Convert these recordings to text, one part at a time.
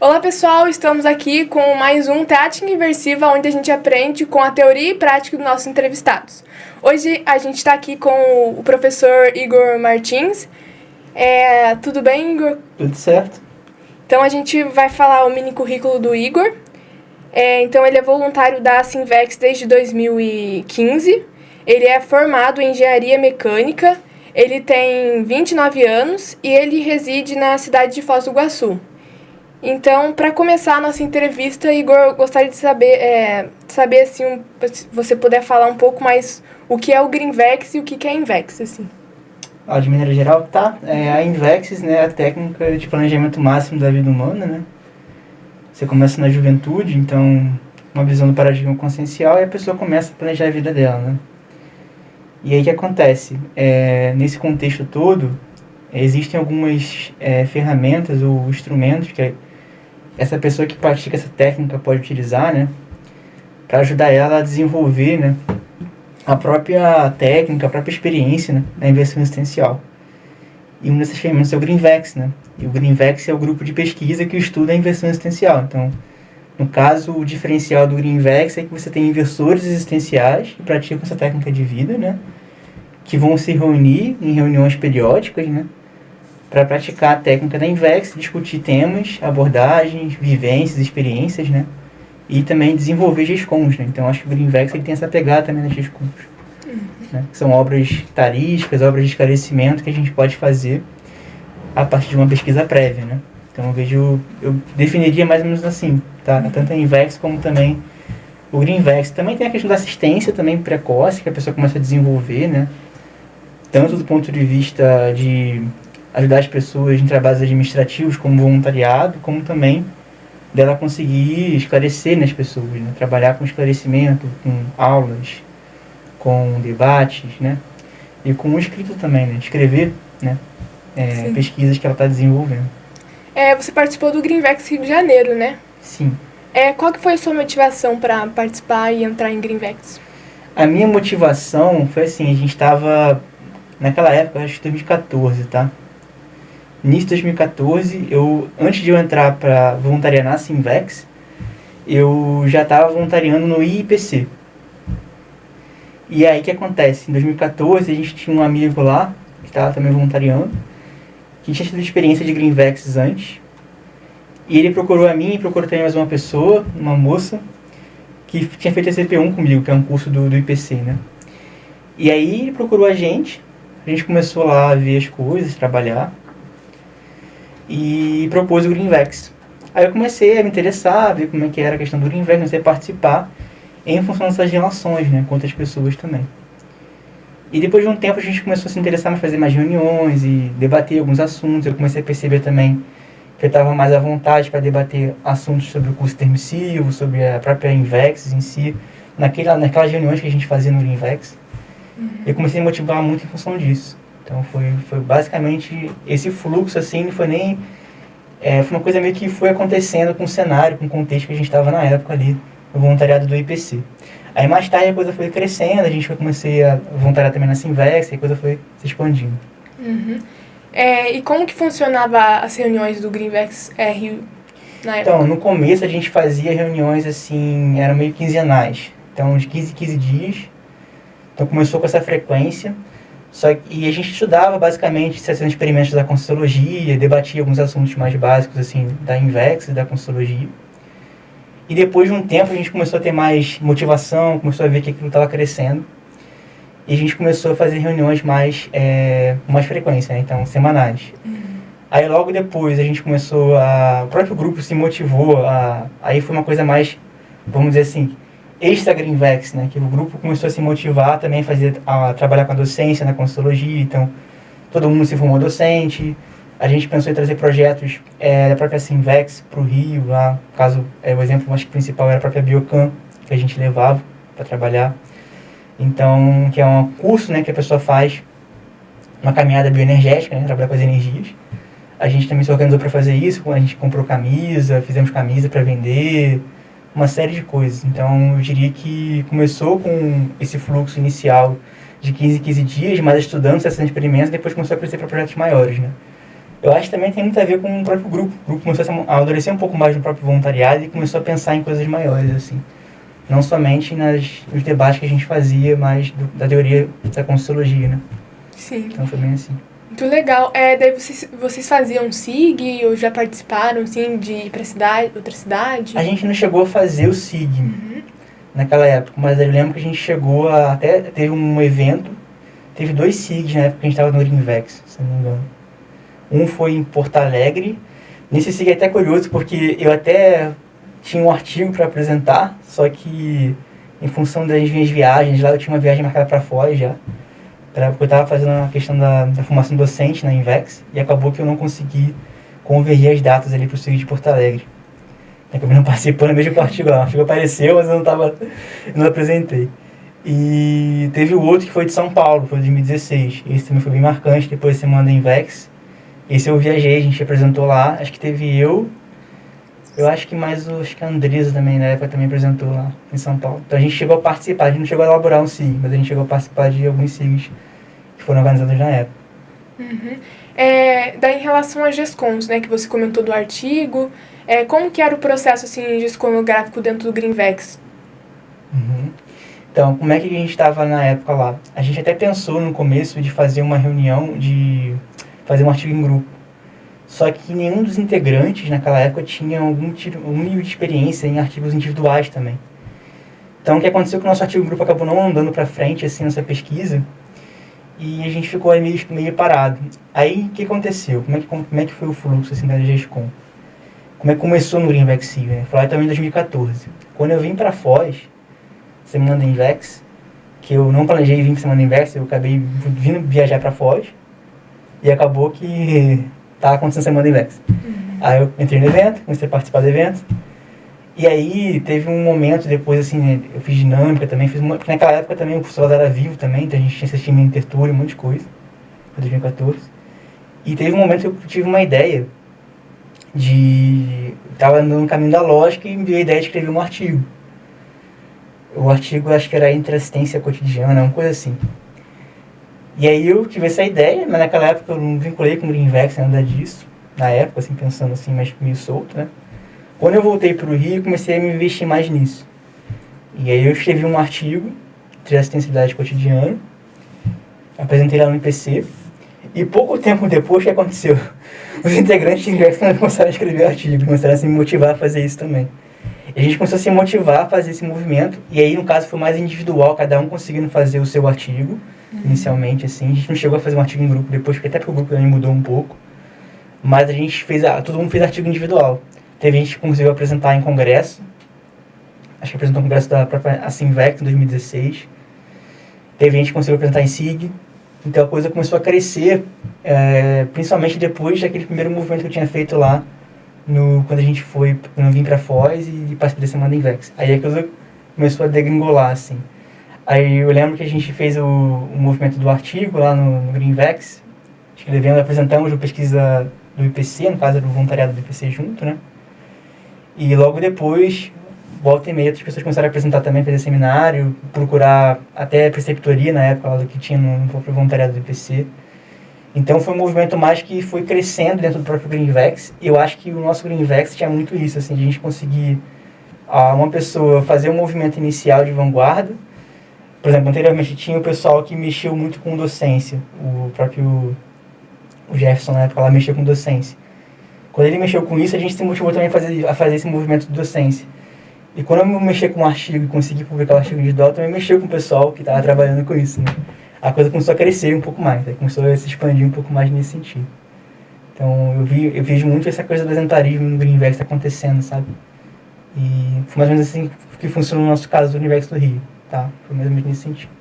Olá pessoal, estamos aqui com mais um Tática Inversiva, onde a gente aprende com a teoria e prática dos nossos entrevistados. Hoje a gente está aqui com o professor Igor Martins. Tudo bem, Igor? Tudo certo. Então a gente vai falar o mini currículo do Igor. Então ele é voluntário da Sinvex desde 2015. Ele é formado em engenharia mecânica. Ele tem 29 anos e ele reside na cidade de Foz do Iguaçu. Então, para começar a nossa entrevista, Igor, gostaria de saber assim, se você puder falar um pouco mais o que é o Greenvex e o que é a Invex, assim. De maneira geral, tá. A Invex, né, é a técnica de planejamento máximo da vida humana, né? Você começa na juventude, então, uma visão do paradigma consciencial, e a pessoa começa a planejar a vida dela, né? E aí o que acontece? Nesse contexto todo, existem algumas ferramentas ou instrumentos que essa pessoa que pratica essa técnica pode utilizar, né, para ajudar ela a desenvolver, né, a própria técnica, a própria experiência, né, na inversão existencial. E uma dessas ferramentas é o Greenvex, né? E o Greenvex é o grupo de pesquisa que estuda a inversão existencial. Então, no caso, o diferencial do Greenvex é que você tem inversores existenciais que praticam essa técnica de vida, né, que vão se reunir em reuniões periódicas, né, para praticar a técnica da Invex, discutir temas, abordagens, vivências, experiências, né? E também desenvolver GESCOMs, né? Então, acho que o Greenvex ele tem essa pegada também nas GESCOMs. Né? Que são obras tarísticas, obras de esclarecimento que a gente pode fazer a partir de uma pesquisa prévia, né? Então, eu definiria mais ou menos assim, tá? Tanto a Invex como também o Greenvex. Também tem a questão da assistência também precoce, que a pessoa começa a desenvolver, né? Tanto do ponto de vista de ajudar as pessoas em trabalhos administrativos como voluntariado, como também dela conseguir esclarecer nas pessoas, né? Trabalhar com esclarecimento, com aulas, com debates, né? E com o escrito também, né? Escrever, né? Pesquisas que ela está desenvolvendo. Você participou do Greenvex Rio de Janeiro, né? Sim. Qual que foi a sua motivação para participar e entrar em Greenvex? A minha motivação foi assim, a gente estava, naquela época, acho que 2014, tá? Início de 2014, antes de eu entrar para voluntariar na Sinvex, eu já estava voluntariando no IIPC. E aí o que acontece? Em 2014 a gente tinha um amigo lá, que estava também voluntariando, que tinha tido experiência de Greenvex antes. E ele procurou a mim e procurou também mais uma pessoa, uma moça, que tinha feito a CP1 comigo, que é um curso do IPC, né? E aí ele procurou a gente começou lá a ver as coisas, trabalhar, e propôs o Greenvex. Aí eu comecei a me interessar, ver como é que era a questão do Greenvex, comecei a participar em função dessas relações, né, com outras pessoas também. E depois de um tempo a gente começou a se interessar em fazer mais reuniões e debater alguns assuntos. Eu comecei a perceber também que eu estava mais à vontade para debater assuntos sobre o curso intermissivo, sobre a própria Invex em si, naquelas reuniões que a gente fazia no Greenvex. Eu comecei a me motivar muito em função disso. Então foi basicamente esse fluxo, assim, não foi nem... foi uma coisa meio que foi acontecendo com o cenário, com o contexto que a gente estava na época ali, no voluntariado do IPC. Aí mais tarde a coisa foi crescendo, comecei a voluntariar também na Sinvex, e a coisa foi se expandindo. E como que funcionava as reuniões do Greenvex Rio na época? Então, no começo a gente fazia reuniões assim, eram meio quinzenais. Então, de 15 em 15 dias. Então começou com essa frequência. E a gente estudava basicamente sessões de experimentos da Conscienciologia, debatia alguns assuntos mais básicos assim, da Invex e da Conscienciologia. E depois de um tempo a gente começou a ter mais motivação, começou a ver que aquilo estava crescendo. E a gente começou a fazer reuniões com mais frequência, né? Então semanais. Aí logo depois a gente começou o próprio grupo se motivou, aí foi uma coisa mais, vamos dizer assim, extra Greenvex, né? Que o grupo começou a se motivar também a trabalhar com a docência na Conscienciologia, então todo mundo se formou docente. A gente pensou em trazer projetos da própria Sinvex para o Rio, lá, no caso, o exemplo acho que principal era a própria Biocan, que a gente levava para trabalhar. Então, que é um curso, né, que a pessoa faz, uma caminhada bioenergética, né, trabalhar com as energias. A gente também se organizou para fazer isso, a gente comprou camisa, fizemos camisa para vender, uma série de coisas. Então, eu diria que começou com esse fluxo inicial de 15 em 15 dias, mas estudando, sessões de experimentos, depois começou a crescer para projetos maiores, né? Eu acho que também tem muito a ver com o próprio grupo. O grupo começou a amadurecer um pouco mais no próprio voluntariado e começou a pensar em coisas maiores, assim. Não somente nos debates que a gente fazia, mas da teoria da Conscienciologia, né? Sim. Então foi bem assim. Muito legal. Daí vocês faziam SIG ou já participaram, assim, de ir pra outra cidade? A gente não chegou a fazer o SIG naquela época, mas eu lembro que a gente chegou a... Até teve um evento, teve 2 SIGs na época que a gente estava no Greenvex, se não me engano. Um foi em Porto Alegre. Nesse SIG é até curioso, porque eu até tinha um artigo para apresentar, só que em função das minhas viagens lá, eu tinha uma viagem marcada para fora já, porque eu estava fazendo a questão da formação docente na Invex, e acabou que eu não consegui convergir as datas ali para o SIG de Porto Alegre. Eu acabei não participando mesmo com o artigo lá. O artigo apareceu, mas eu não apresentei. E teve o outro que foi de São Paulo, foi de 2016. Esse também foi bem marcante, depois da semana da Invex. Esse eu viajei, a gente apresentou lá, acho que teve eu acho que mais acho que a Andresa também na época também apresentou lá em São Paulo. Então a gente chegou a participar, a gente não chegou a elaborar um SIG, mas a gente chegou a participar de alguns SIGs que foram organizados na época. Daí em relação às GESCONs, né, que você comentou do artigo, como que era o processo assim, gesconográfico dentro do Greenvex? Então, como é que a gente estava na época lá? A gente até pensou no começo de fazer uma reunião, de fazer um artigo em grupo. Só que nenhum dos integrantes naquela época tinha algum nível de experiência em artigos individuais também. Então, o que aconteceu é que o nosso artigo em grupo acabou não andando para frente, assim, nessa pesquisa, e a gente ficou aí meio parado. Aí, o que aconteceu? Como é que foi o fluxo, assim, da GESCON? Como é que começou no Greenvex SIG, né? Foi lá também em 2014. Quando eu vim para Foz, semana da Invex, que eu não planejei vir para semana da Invex, eu acabei vindo viajar para Foz, e acabou que estava acontecendo a semana da Invex. Aí eu entrei no evento, comecei a participar do evento, e aí teve um momento depois, assim, né, eu fiz dinâmica também, porque naquela época também o professor era vivo também, então a gente tinha assistido Intertour, um monte de coisa, foi 2014. E teve um momento que eu tive uma ideia estava andando no caminho da lógica e me veio a ideia de escrever um artigo. O artigo acho que era Intraassistência Cotidiana, uma coisa assim. E aí eu tive essa ideia, mas naquela época eu não vinculei com o Greenvex, nada disso. Na época, assim, pensando assim, mas meio solto, né? Quando eu voltei para o Rio, comecei a me investir mais nisso. E aí eu escrevi um artigo de assistencialidade cotidiana, apresentei lá no IPC, e pouco tempo depois, o que aconteceu? Os integrantes do Greenvex começaram a escrever artigos, começaram a se motivar a fazer isso também. E a gente começou a se motivar a fazer esse movimento, e aí no caso foi mais individual, cada um conseguindo fazer o seu artigo, inicialmente, assim. A gente não chegou a fazer um artigo em grupo depois, porque até porque o grupo também mudou um pouco. Mas a gente todo mundo fez artigo individual. Teve gente que conseguiu apresentar em congresso. Acho que apresentou no congresso da própria Invex em 2016. Teve gente que conseguiu apresentar em SIG. Então a coisa começou a crescer, principalmente depois daquele primeiro movimento que eu tinha feito lá, quando eu vim pra Foz e participei da semana da Invex. Aí a coisa começou a degringolar, assim. Aí eu lembro que a gente fez o movimento do artigo lá no Greenvex. Escrevendo, apresentamos a pesquisa do IPC, no caso era o voluntariado do IPC junto, né? E logo depois, volta e meia, outras pessoas começaram a apresentar também, fazer seminário, procurar até preceptoria na época lá do que tinha no próprio voluntariado do IPC. Então foi um movimento mais que foi crescendo dentro do próprio Greenvex. E eu acho que o nosso Greenvex tinha muito isso, assim, de a gente conseguir uma pessoa fazer um movimento inicial de vanguarda. Por exemplo, anteriormente tinha o pessoal que mexeu muito com docência. O Jefferson, na época, lá mexeu com docência. Quando ele mexeu com isso, a gente se motivou também a fazer esse movimento de docência. E quando eu mexi com um artigo e consegui publicar o artigo individual, também mexeu com o pessoal que estava trabalhando com isso, né? A coisa começou a crescer um pouco mais, né? Começou a se expandir um pouco mais nesse sentido. Então, eu vejo muito essa coisa do exemplarismo no Greenvex acontecendo, sabe? E foi mais ou menos assim que funciona no nosso caso do Greenvex do Rio, tá? Foi mais ou menos nesse sentido.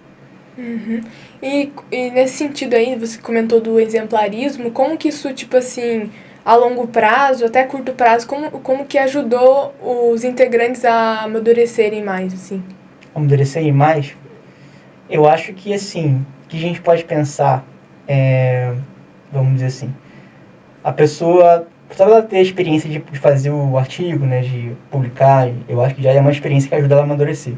E nesse sentido aí, você comentou do exemplarismo, como que isso, tipo assim, a longo prazo, até curto prazo, como que ajudou os integrantes a amadurecerem mais, assim? Amadurecerem mais? Eu acho que, assim, o que a gente pode pensar vamos dizer assim, a pessoa, só ela ter a experiência de fazer o artigo, né, de publicar, eu acho que já é uma experiência que ajuda ela a amadurecer.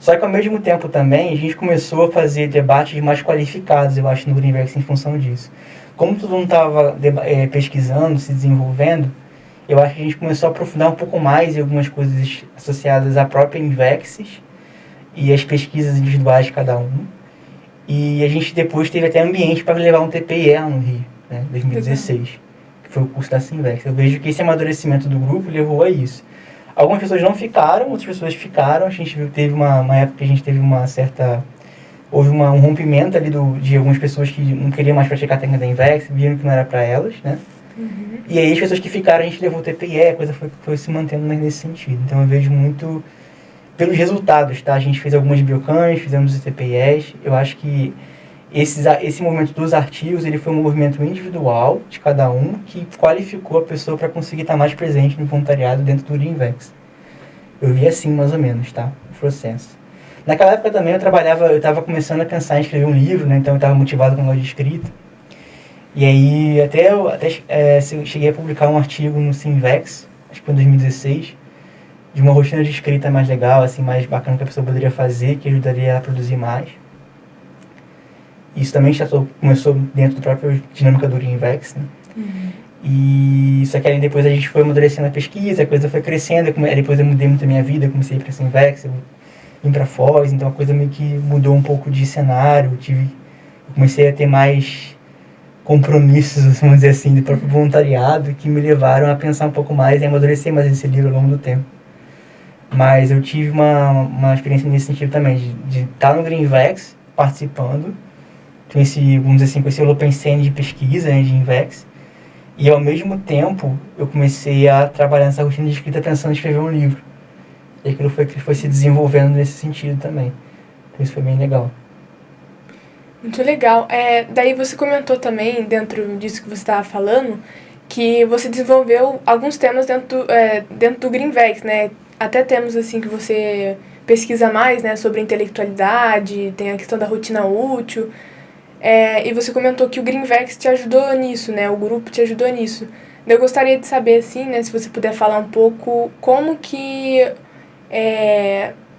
Só que ao mesmo tempo também a gente começou a fazer debates mais qualificados, eu acho, no Greenvex em função disso. Como todo mundo estava pesquisando, se desenvolvendo, eu acho que a gente começou a aprofundar um pouco mais em algumas coisas associadas à própria Invexis e as pesquisas individuais de cada um. E a gente depois teve até ambiente para levar um TPE no Rio, né, 2016, que foi o curso da Sinvex. Eu vejo que esse amadurecimento do grupo levou a isso. Algumas pessoas não ficaram, outras pessoas ficaram. A gente viu, teve uma época que a gente teve uma certa... Houve um rompimento ali de algumas pessoas que não queriam mais praticar a técnica da Invex, viram que não era para elas, né? Uhum. E aí as pessoas que ficaram, a gente levou o TPE, a coisa foi se mantendo nesse sentido. Então eu vejo muito pelos resultados, tá? A gente fez algumas biocans, fizemos os TPEs. Eu acho que esse movimento dos artigos, ele foi um movimento individual de cada um que qualificou a pessoa para conseguir estar mais presente no voluntariado dentro do Greenvex. Eu vi assim, mais ou menos, tá? O processo. Naquela época também eu estava começando a pensar em escrever um livro, né? Então eu estava motivado com o negócio de escrita. E aí eu cheguei a publicar um artigo no Sinvex, acho que foi em 2016, de uma rotina de escrita mais legal, assim, mais bacana que a pessoa poderia fazer, que ajudaria a produzir mais. Isso também já começou dentro da própria dinâmica do Greenvex, né? Uhum. E só que aí depois a gente foi amadurecendo a pesquisa, a coisa foi crescendo, depois eu mudei muito a minha vida, comecei a ir para Sinvex, vim para Foz, então a coisa meio que mudou um pouco de cenário, eu comecei a ter mais compromissos, vamos dizer assim, do próprio voluntariado, que me levaram a pensar um pouco mais e amadurecer mais esse livro ao longo do tempo. Mas eu tive uma experiência nesse sentido também, de estar no Greenvex, participando, com esse, vamos dizer assim, com esse holopensene de pesquisa, né, de Invex, e ao mesmo tempo eu comecei a trabalhar nessa rotina de escrita pensando em escrever um livro. E aquilo foi se desenvolvendo nesse sentido também. Então isso foi bem legal. Muito legal. Daí você comentou também, dentro disso que você estava falando, que você desenvolveu alguns temas dentro do Greenvex, né? Até temas assim que você pesquisa mais, né, sobre intelectualidade, tem a questão da rotina útil. E você comentou que o Greenvex te ajudou nisso, né? O grupo te ajudou nisso. Eu gostaria de saber, assim, né, se você puder falar um pouco como que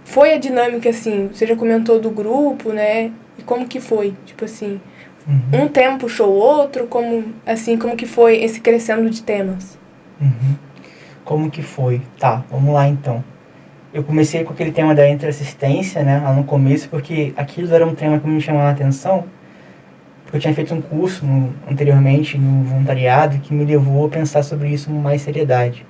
foi a dinâmica, assim. Você já comentou do grupo, né? E como que foi? Tipo assim, um tema puxou o outro, como que foi esse crescendo de temas? Uhum. Como que foi? Tá, vamos lá então. Eu comecei com aquele tema da interassistência, né, lá no começo, porque aquilo era um tema que me chamava a atenção, porque eu tinha feito um curso anteriormente no voluntariado que me levou a pensar sobre isso com mais seriedade.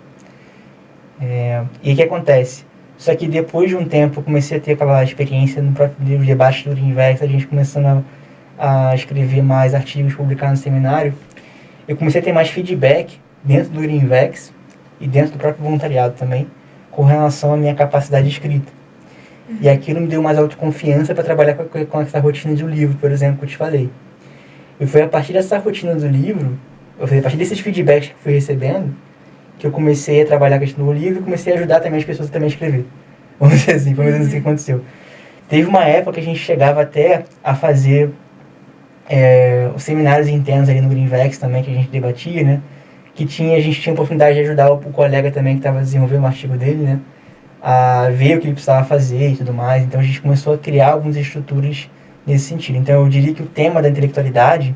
E o que acontece? Só que depois de um tempo eu comecei a ter aquela experiência no próprio debate do Greenvex, a gente começando a escrever mais artigos, publicar no seminário, eu comecei a ter mais feedback dentro do Greenvex e dentro do próprio voluntariado também, com relação à minha capacidade de escrita. E aquilo me deu mais autoconfiança para trabalhar com essa rotina de um livro, por exemplo, que eu te falei. E foi a partir dessa rotina do livro, a partir desses feedbacks que eu fui recebendo, que eu comecei a trabalhar a questão do livro e comecei a ajudar também as pessoas a também escrever. Vamos dizer assim, foi mais ou menos assim que aconteceu. Teve uma época que a gente chegava até a fazer os seminários internos ali no Greenvex também, que a gente debatia, né? Que a gente tinha a oportunidade de ajudar o colega também que estava desenvolvendo o artigo dele, né? A ver o que ele precisava fazer e tudo mais. Então a gente começou a criar algumas estruturas nesse sentido. Então eu diria que o tema da intelectualidade,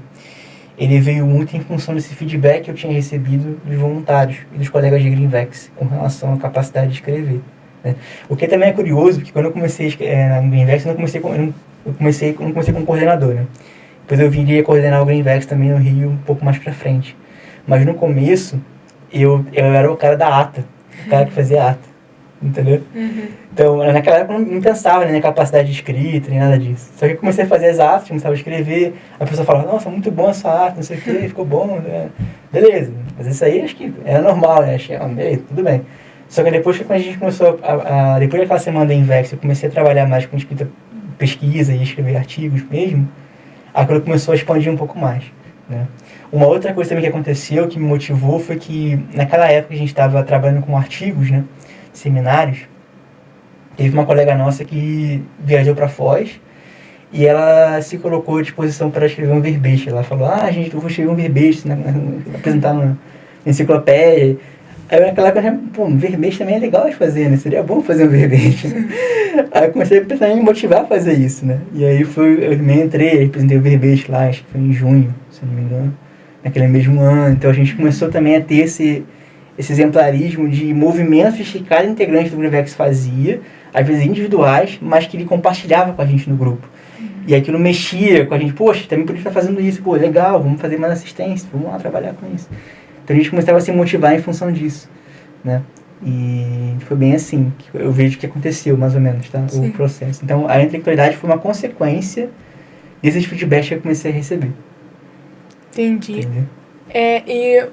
ele veio muito em função desse feedback que eu tinha recebido dos voluntários e dos colegas de Greenvex com relação à capacidade de escrever, né? O que também é curioso, porque quando eu comecei no Greenvex, eu não comecei como coordenador, né? Depois eu viria coordenar o Greenvex também no Rio um pouco mais pra frente. Mas no começo, eu era o cara da ata, o cara que fazia ata, entendeu? Então, naquela época eu não pensava nem na capacidade de escrita, nem nada disso. Só que eu comecei a fazer as atas, começava a escrever, a pessoa falava, nossa, muito bom essa ata, não sei o que, ficou bom, né? Beleza, mas isso aí acho que era normal, né? Achei, beleza, tudo bem. Só que depois que a gente começou, depois daquela semana da Invex, eu comecei a trabalhar mais com escrita, pesquisa e escrever artigos mesmo, aquilo começou a expandir um pouco mais, né? Uma outra coisa também que aconteceu, que me motivou, foi que naquela época a gente estava trabalhando com artigos, né, seminários, teve uma colega nossa que viajou para Foz e ela se colocou à disposição para escrever um verbete. Ela falou, gente, eu vou escrever um verbete, né, apresentar na enciclopédia. Aí naquela época, pô, um verbete também é legal de fazer, né? Seria bom fazer um verbete. Aí eu comecei a tentar me motivar a fazer isso, né? E aí eu também entrei, apresentei o verbete lá, acho que foi em junho, se não me engano, naquele mesmo ano. Então a gente começou também a ter esse exemplarismo de movimentos que cada integrante do Greenvex fazia, às vezes individuais, mas que ele compartilhava com a gente no grupo. E aquilo mexia com a gente, poxa, também podia estar fazendo isso, pô, legal, vamos fazer mais assistência, vamos lá trabalhar com isso. Então a gente começava a se motivar em função disso, né? E foi bem assim que eu vejo que aconteceu, mais ou menos, tá? O processo. Então a intelectualidade foi uma consequência desses feedbacks que eu comecei a receber. Entendi. Entendeu? E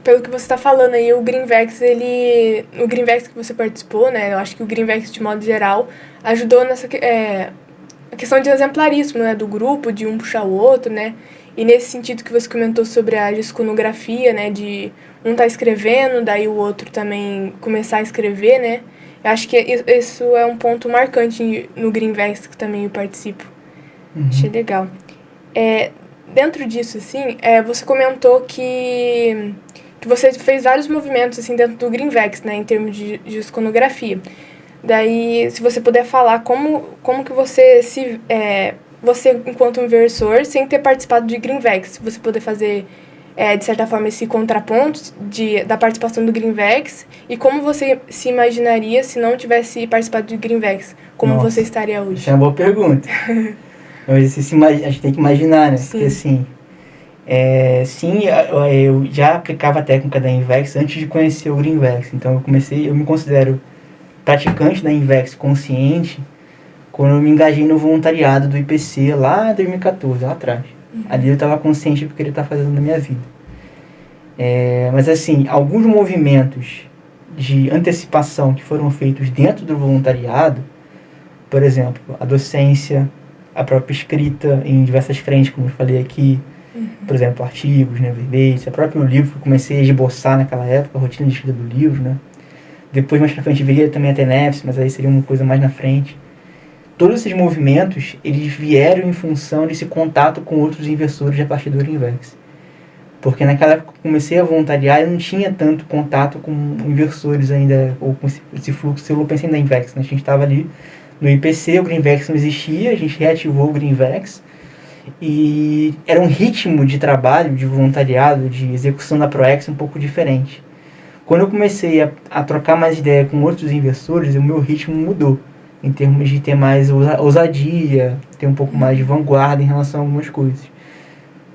pelo que você está falando aí, o Greenvex, o Greenvex que você participou, né? Eu acho que o Greenvex, de modo geral, ajudou nessa a questão de exemplarismo, né? Do grupo, de um puxar o outro, né? E nesse sentido que você comentou sobre a disconografia, né? De um tá escrevendo, daí o outro também começar a escrever, né? Eu acho que isso é um ponto marcante no Greenvex que também eu participo. Achei legal. Dentro disso, assim, você comentou que você fez vários movimentos, assim, dentro do Greenvex, né? Em termos de disconografia. Daí, se você puder falar como que você você, enquanto inversor, sem ter participado de Greenvex, se você puder fazer, de certa forma, esse contraponto da participação do Greenvex e como você se imaginaria se não tivesse participado de Greenvex, como você estaria hoje? Essa é uma boa pergunta. A gente tem que imaginar, né? Sim. Porque assim, eu já aplicava a técnica da Invex antes de conhecer o Greenvex. Então eu me considero praticante da Invex consciente quando eu me engajei no voluntariado do IPC lá em 2014, lá atrás. Ali eu estava consciente do que eu queria estar fazendo na minha vida. Mas assim, alguns movimentos de antecipação que foram feitos dentro do voluntariado, por exemplo, a docência, a própria escrita em diversas frentes, como eu falei aqui, por exemplo, artigos, né, verbetes, o próprio livro que eu comecei a esboçar naquela época, a rotina de escrita do livro, né. Depois, mais pra frente, viria também a TENEPS, mas aí seria uma coisa mais na frente. Todos esses movimentos, eles vieram em função desse contato com outros inversores a partir do Greenvex. Porque naquela época que eu comecei a voluntariar, eu não tinha tanto contato com inversores ainda, ou com esse fluxo. Eu pensei na Invex, né? A gente estava ali no IPC, o Greenvex não existia, a gente reativou o Greenvex, e era um ritmo de trabalho, de voluntariado, de execução da ProEx um pouco diferente. Quando eu comecei a trocar mais ideia com outros inversores, o meu ritmo mudou, em termos de ter mais ousadia, ter um pouco mais de vanguarda em relação a algumas coisas.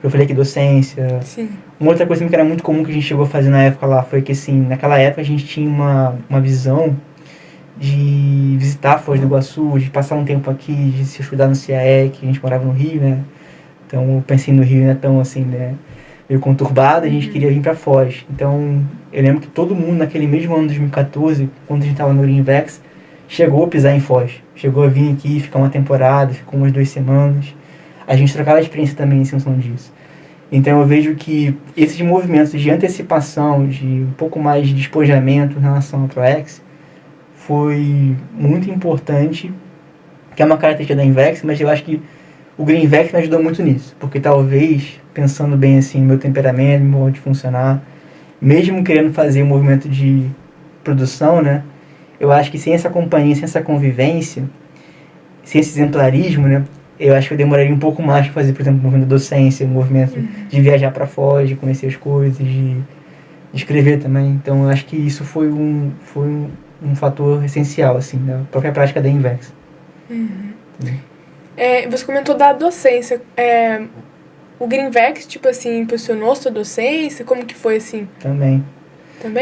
Eu falei que docência. Sim. Uma outra coisa que era muito comum que a gente chegou a fazer na época lá foi que, assim, naquela época a gente tinha uma visão de visitar a Foz do Iguaçu, de passar um tempo aqui, de se estudar no CAE, que a gente morava no Rio, né? Então eu pensei no Rio, não é tão assim, né? Meio conturbado, a gente queria vir pra Foz. Então eu lembro que todo mundo naquele mesmo ano de 2014, quando a gente estava no Greenvex, chegou a pisar em Foz. Chegou a vir aqui, ficar uma temporada, ficou umas 2 semanas. A gente trocava experiência também em função disso. Então eu vejo que esses movimentos de antecipação, de um pouco mais de despojamento em relação ao ProEx, foi muito importante, que é uma característica da Invex, mas eu acho que o Greenvex me ajudou muito nisso, porque talvez, pensando bem assim no meu temperamento, no meu modo de funcionar, mesmo querendo fazer um movimento de produção, né, eu acho que sem essa companhia, sem essa convivência, sem esse exemplarismo, né, eu acho que eu demoraria um pouco mais para fazer, por exemplo, um movimento de docência, um movimento de viajar para Foz, de conhecer as coisas, de escrever também. Então eu acho que isso foi um fator essencial, assim, da própria prática da Invex. Você comentou da docência. O Greenvex, tipo assim, impulsionou sua docência? Como que foi, assim? Também?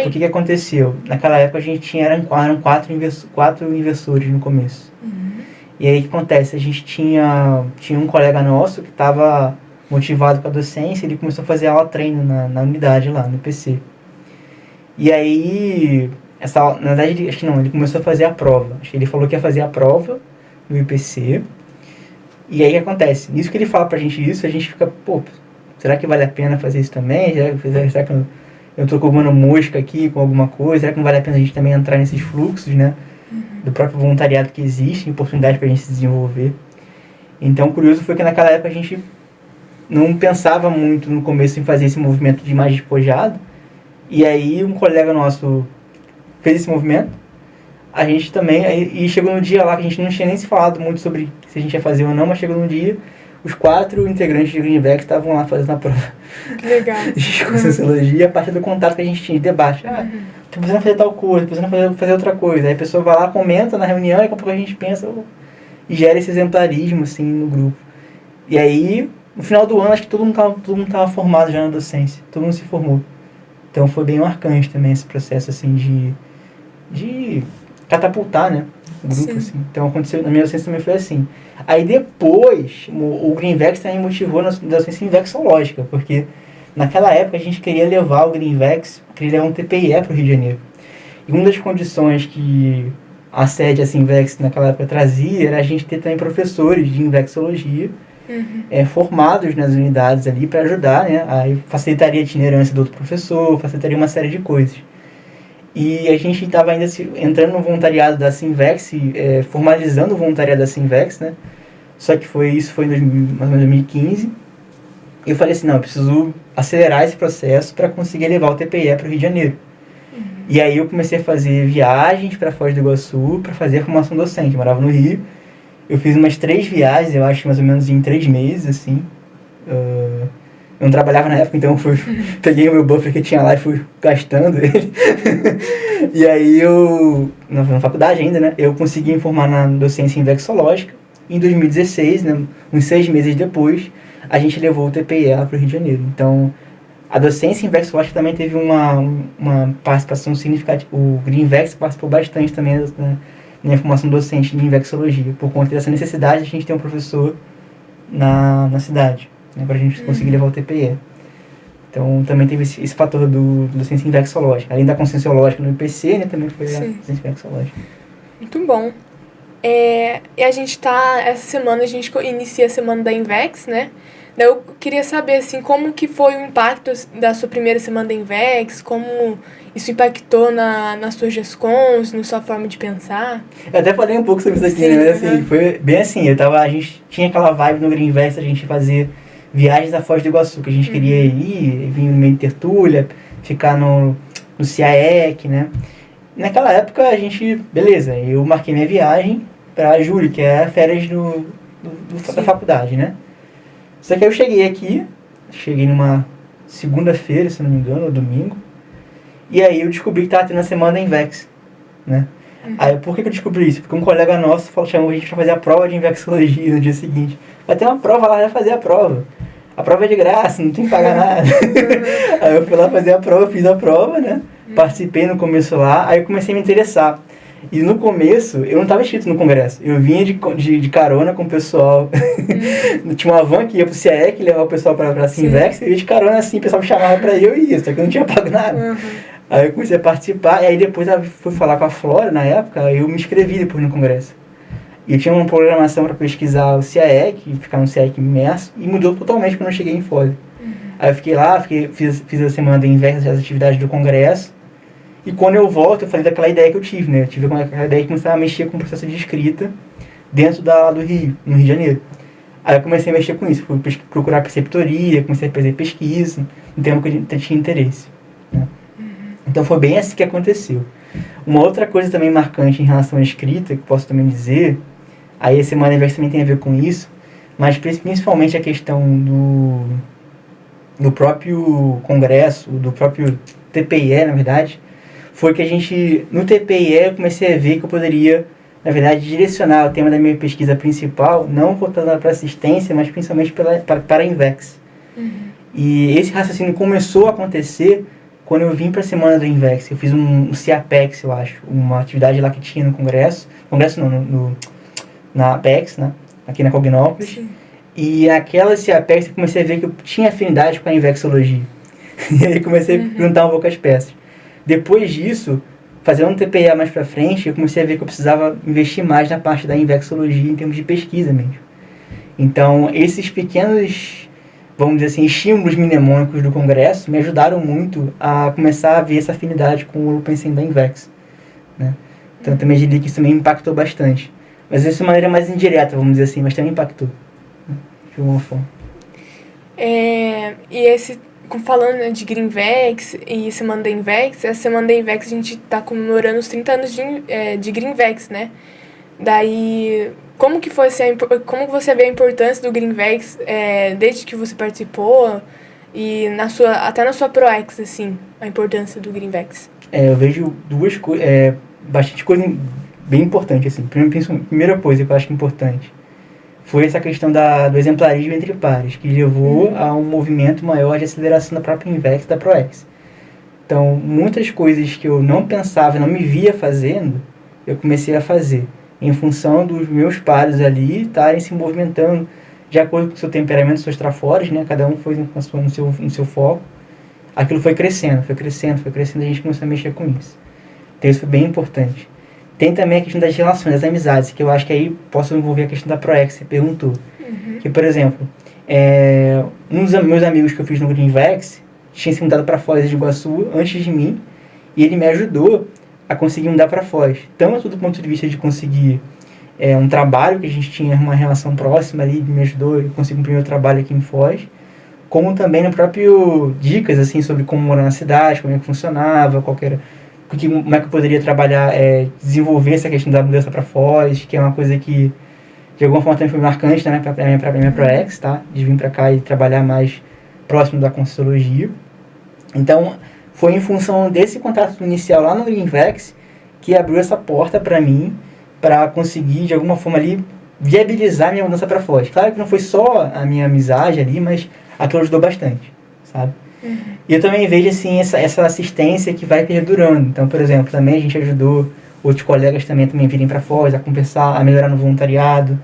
O que aconteceu? Naquela época a gente eram 4 inversores no começo. E aí o que acontece? A gente tinha um colega nosso que estava motivado com a docência, ele começou a fazer aula treino na unidade lá, no PC. E aí, na verdade, acho que não, ele começou a fazer a prova. Acho que ele falou que ia fazer a prova no IPC. E aí o que acontece? Nisso que ele fala pra gente isso, a gente fica, pô, será que vale a pena fazer isso também? Será que eu tô comendo mosca aqui com alguma coisa? Será que não vale a pena a gente também entrar nesses fluxos, né? Do próprio voluntariado que existe, oportunidade pra gente se desenvolver. Então, o curioso foi que naquela época a gente não pensava muito no começo em fazer esse movimento de mais despojado, E aí um colega nosso fez esse movimento, a gente também, e chegou no dia lá que a gente não tinha nem se falado muito sobre se a gente ia fazer ou não, mas chegou no dia, os 4 integrantes de Greenvex estavam lá fazendo a prova. Que legal. De Conscienciologia, a partir do contato que a gente tinha, de debate. Tô precisando fazer tal coisa, tô precisando fazer outra coisa. Aí a pessoa vai lá, comenta na reunião, e daqui a pouco a gente pensa e gera esse exemplarismo, assim, no grupo. E aí, no final do ano, acho que todo mundo tava formado já na docência. Todo mundo se formou. Então foi bem marcante também esse processo, assim, de catapultar, né, o grupo, Sim. assim. Então aconteceu, na minha docência também foi assim. Aí depois, o Greenvex também motivou na docência infecciológica, porque naquela época a gente queria levar o Greenvex, queria levar um TPIE para o Rio de Janeiro. E uma das condições que a sede, a Sinvex, naquela época trazia, era a gente ter também professores de infecciologia formados nas unidades ali para ajudar, né? Aí facilitaria a itinerância do outro professor, facilitaria uma série de coisas. E a gente estava ainda entrando no voluntariado da Sinvex, formalizando o voluntariado da Sinvex, né? Só que isso foi em mais ou menos 2015. E eu falei assim, não, eu preciso acelerar esse processo para conseguir levar o TPE para o Rio de Janeiro. E aí eu comecei a fazer viagens para Foz do Iguaçu para fazer a formação docente. Eu morava no Rio. Eu fiz umas 3 viagens, eu acho, mais ou menos em 3 meses, assim. Eu não trabalhava na época, então eu peguei o meu buffer que tinha lá e fui gastando ele. E aí na faculdade ainda, né, eu consegui me formar na docência infecciológica. Em 2016, né, uns 6 meses depois, a gente levou o TPE lá para o Rio de Janeiro. Então, a docência infecciológica também teve uma participação significativa. O Greenvex participou bastante também na formação docente de infecciologia, por conta dessa necessidade de a gente ter um professor na cidade, né, para a gente conseguir levar o TPE. Então, também teve esse fator do docência infecciológica. Além da conscienciológica no IPC, né, também foi a docência infecciológica. Muito bom. E a gente essa semana a gente inicia a semana da Invex, né? Eu queria saber, assim, como que foi o impacto da sua primeira semana da Invex, como isso impactou nas suas GESCONs, na sua forma de pensar. Eu até falei um pouco sobre isso aqui, né? Mas, assim, foi bem assim, a gente tinha aquela vibe no Greenvex, a gente fazer viagens à Foz do Iguaçu, que a gente queria ir, vir no meio de tertúlia, ficar no CIAEC, né? Naquela época a gente, beleza, eu marquei minha viagem para julho, que é férias da faculdade, né? Só que aí eu cheguei numa segunda-feira, se não me engano, ou domingo, e aí eu descobri que tava tendo a semana da Invex, né? Aí por que eu descobri isso? Porque um colega nosso chamou a gente para fazer a prova de infecciologia no dia seguinte. Vai ter uma prova lá, vai fazer a prova. A prova é de graça, não tem que pagar nada. Aí eu fui lá fazer a prova, fiz a prova, né? Participei no começo lá, aí eu comecei a me interessar. E no começo, eu não estava inscrito no congresso. Eu vinha de carona com o pessoal. Tinha uma van que ia pro CIEC, levava o pessoal pra Sinvex, eu ia de carona assim, o pessoal me chamava pra ir, eu ia, só que eu não tinha pago nada. Aí eu comecei a participar, e aí depois eu fui falar com a Flora, na época, eu me inscrevi depois no congresso. E eu tinha uma programação para pesquisar o CIEC, ficar no CIEC imerso, e mudou totalmente quando eu cheguei em Foz. Aí eu fiquei lá, fiz a semana de inverso, as atividades do congresso. E quando eu volto, eu falei daquela ideia que eu tive, né? Eu tive aquela ideia de começar a mexer com o processo de escrita dentro do Rio, no Rio de Janeiro. Aí eu comecei a mexer com isso, fui procurar preceptoria, comecei a fazer pesquisa, um tema que eu tinha interesse, né? Então foi bem assim que aconteceu. Uma outra coisa também marcante em relação à escrita, que eu posso também dizer, aí a Semana Inversa também tem a ver com isso, mas principalmente a questão do próprio congresso, do próprio TPIE, na verdade, foi que no TPIE eu comecei a ver que eu poderia, na verdade, direcionar o tema da minha pesquisa principal, não voltada para assistência, mas principalmente para a Invex. E esse raciocínio começou a acontecer quando eu vim para a semana do Invex. Eu fiz um CIAPEX, eu acho, uma atividade lá que tinha no congresso não, na Apex, né, aqui na Cognópolis. Sim. E aquela CIAPEX eu comecei a ver que eu tinha afinidade com a infecciologia. E aí comecei a juntar um pouco as peças. Depois disso, fazendo um TPIA mais pra frente, eu comecei a ver que eu precisava investir mais na parte da infecciologia em termos de pesquisa mesmo. Então, esses pequenos, vamos dizer assim, estímulos mnemônicos do congresso me ajudaram muito a começar a ver essa afinidade com o pensando da Invex, né? Então, eu também diria que isso também impactou bastante. Mas isso de maneira mais indireta, vamos dizer assim, mas também impactou, né, de alguma forma. E esse falando, né, de Greenvex e Semana da Invex, essa Semana da Invex a gente está comemorando os 30 anos de Greenvex, né? Daí, como que foi, como você vê a importância do Greenvex desde que você participou e até na sua ProEx, assim, a importância do Greenvex? Eu vejo bastante coisa bem importante, assim. Primeira coisa que eu acho importante foi essa questão do exemplarismo entre pares, que levou a um movimento maior de aceleração da própria Invex e da ProEx. Então, muitas coisas que eu não pensava, não me via fazendo, eu comecei a fazer, em função dos meus pares ali estarem se movimentando de acordo com o seu temperamento, seus trafores, né? Cada um foi no seu foco. Aquilo foi crescendo, a gente começou a mexer com isso. Então, isso foi bem importante. Tem também a questão das relações, das amizades, que eu acho que aí posso envolver a questão da ProEx, que você perguntou. Que, por exemplo, um dos meus amigos que eu fiz no Greenvex tinha se mudado para Foz de Iguaçu antes de mim, e ele me ajudou a conseguir mudar para Foz. Tanto do ponto de vista de conseguir um trabalho, que a gente tinha uma relação próxima ali, ele me ajudou, eu consegui cumprir meu trabalho aqui em Foz, como também no próprio dicas assim, sobre como morar na cidade, como é que funcionava, como é que eu poderia trabalhar, desenvolver essa questão da mudança para Foz, que é uma coisa que de alguma forma também foi marcante também para a minha ProEx, tá? De vir para cá e trabalhar mais próximo da Conscienciologia. Então, foi em função desse contato inicial lá no Greenvex que abriu essa porta para mim, para conseguir de alguma forma ali viabilizar a minha mudança para Foz. Claro que não foi só a minha amizade ali, mas aquilo ajudou bastante, sabe? E eu também vejo assim essa assistência que vai perdurando. Então, por exemplo, também a gente ajudou outros colegas também virem para Foz, a conversar, a melhorar no voluntariado,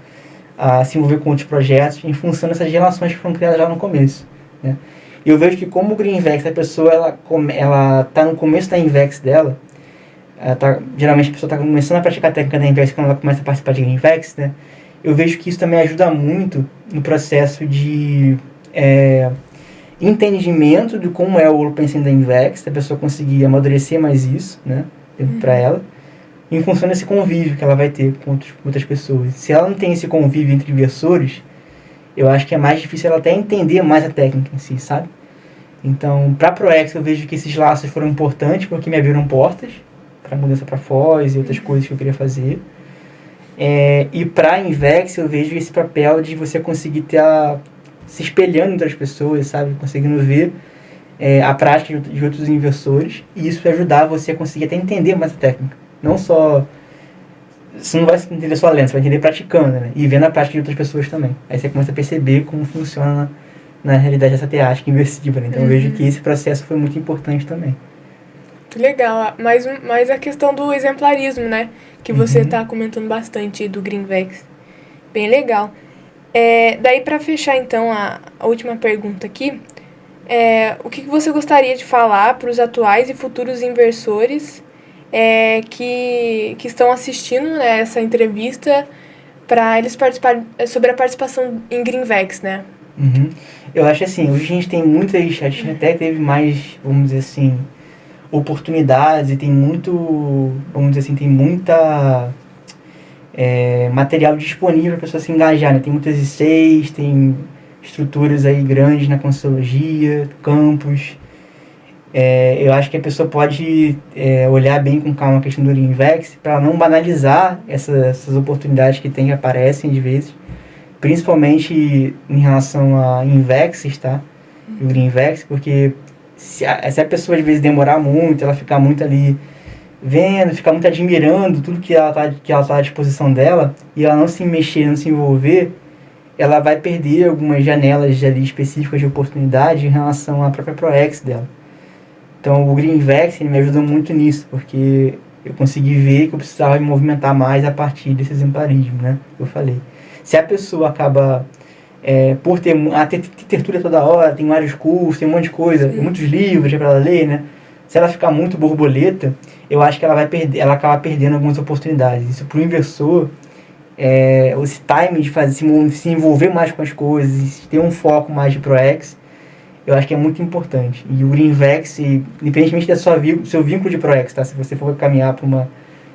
a se envolver com outros projetos, em função dessas relações que foram criadas já no começo, né? E eu vejo que como o Greenvex, a pessoa ela tá no começo da Invex dela, geralmente a pessoa está começando a praticar a técnica da Invex quando ela começa a participar de Greenvex, né? Eu vejo que isso também ajuda muito no processo de entendimento de como é o holopensene da Invex, da pessoa conseguir amadurecer mais isso, né, para ela, em função desse convívio que ela vai ter com outras pessoas. Se ela não tem esse convívio entre inversores, eu acho que é mais difícil ela até entender mais a técnica em si, sabe? Então, para a ProEx eu vejo que esses laços foram importantes porque me abriram portas para mudança para Foz e outras coisas que eu queria fazer. E para a Invex eu vejo esse papel de você conseguir se espelhando em outras pessoas, sabe? Conseguindo ver a prática de outros inversores, e isso vai ajudar você a conseguir até entender mais a técnica. Não só... Você não vai entender só lendo, você vai entender praticando, né? E vendo a prática de outras pessoas também. Aí você começa a perceber como funciona na realidade essa teática inversiva, né? Então eu vejo que esse processo foi muito importante também. Que legal. Mas a questão do exemplarismo, né? Que você está comentando bastante do Greenvex. Bem legal. Daí, para fechar, então, a última pergunta aqui, o que você gostaria de falar para os atuais e futuros inversores que estão assistindo, né, essa entrevista, para eles participarem sobre a participação em Greenvex, né? Eu acho assim, hoje a gente até teve mais, vamos dizer assim, oportunidades e tem muito, vamos dizer assim, tem muita material disponível para a pessoa se engajar, né? Tem muitas ICs, tem estruturas aí grandes na Conscienciologia, campus. Eu acho que a pessoa pode olhar bem com calma a questão do Greenvex para não banalizar essas oportunidades que aparecem de vezes, principalmente em relação a Invexes, tá? O Greenvex, porque se a pessoa às vezes demorar muito, ela ficar muito ali vendo, ficar muito admirando tudo que ela tá à disposição dela, e ela não se mexer, não se envolver, ela vai perder algumas janelas ali específicas de oportunidade em relação à própria ProEx dela. Então o Greenvex me ajudou muito nisso, porque eu consegui ver que eu precisava me movimentar mais a partir desse exemplarismo, né? Eu falei. Se a pessoa acaba, por ter arquitetura toda hora, tem vários cursos, tem um monte de coisa, tem muitos livros para ela ler, né? Se ela ficar muito borboleta, eu acho que ela acaba perdendo algumas oportunidades. Isso para o inversor, esse time de se envolver mais com as coisas, ter um foco mais de ProEx, eu acho que é muito importante. E o Greenvex, independentemente do seu vínculo de ProEx, tá? Se você for caminhar para uma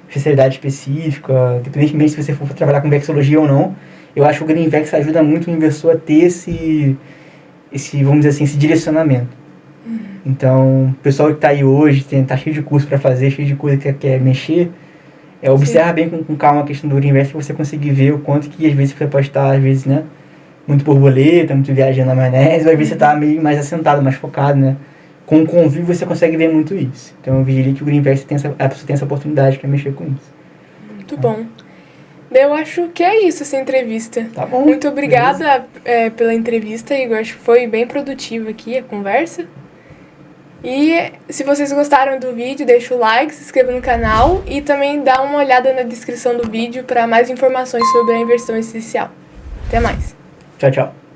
especialidade específica, independentemente se você for trabalhar com vexologia ou não, eu acho que o Greenvex ajuda muito o inversor a ter esse, vamos dizer assim, esse direcionamento. Então, o pessoal que tá aí hoje, tá cheio de curso para fazer, cheio de coisa que quer mexer, observa bem com calma a questão do Greenvest para você conseguir ver o quanto que às vezes você pode estar, às vezes, né, muito borboleta, muito viajando na maionese, ou às vezes você tá meio mais assentado, mais focado, né. Com o convívio você consegue ver muito isso. Então eu diria que o Greenvest a pessoa tem essa oportunidade para mexer com isso. Muito bom. Eu acho que é isso, essa entrevista. Tá bom. Muito obrigada pela entrevista, Igor. Acho que foi bem produtiva aqui a conversa. E se vocês gostaram do vídeo, deixa o like, se inscreva no canal e também dá uma olhada na descrição do vídeo para mais informações sobre a inversão essencial. Até mais. Tchau, tchau.